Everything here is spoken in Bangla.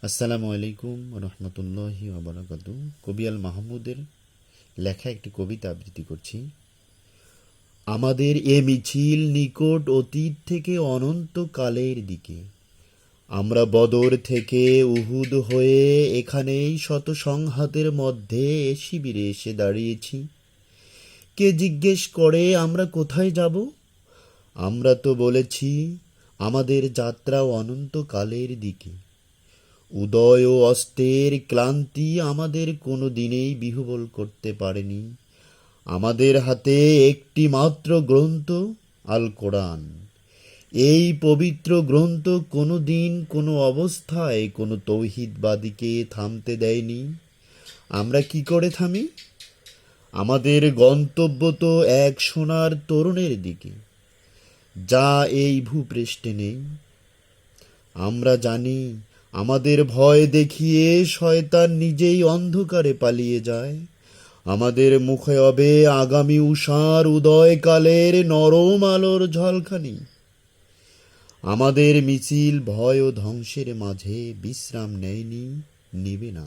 আসসালামু আলাইকুম রহমতুল্লাহি ওবারাকাতু। কবি আল মাহমুদের লেখা একটি কবিতা আবৃত্তি করছি। আমাদের এ মিছিল নিকট অতীত থেকে অনন্তকালের দিকে। আমরা বদর থেকে উহুদ হয়ে এখানেই শত সংঘাতের মধ্যে শিবিরে এসে দাঁড়িয়েছি। কে জিজ্ঞেস করে আমরা কোথায় যাব? আমরা তো বলেছি আমাদের যাত্রা অনন্তকালের দিকে। উদয় ও অস্তের ক্লান্তি আমাদের কোনো দিনেই বিহ্বল করতে পারেনি। আমাদের হাতে একটি মাত্র গ্রন্থ, আল কোরআন। এই পবিত্র গ্রন্থ কোনো দিন কোনো অবস্থায় কোনো তৌহিদবাদীকে থামতে দেয়নি। আমরা কি করে থামি? আমাদের গন্তব্য তো এক সোনার তরুণের দিকে, যা এই ভূপৃষ্ঠে নেই। আমরা জানি আমাদের ভয় দেখিয়ে শয়তান নিজেই অন্ধকারে পালিয়ে যায়। আমাদের মুখে হবে আগামী উষার উদয়কালের নরম আলোর ঝলকানি। আমাদের মিছিল ভয় ও ধ্বংসের মাঝে বিশ্রাম নেয়নি, নেবে না।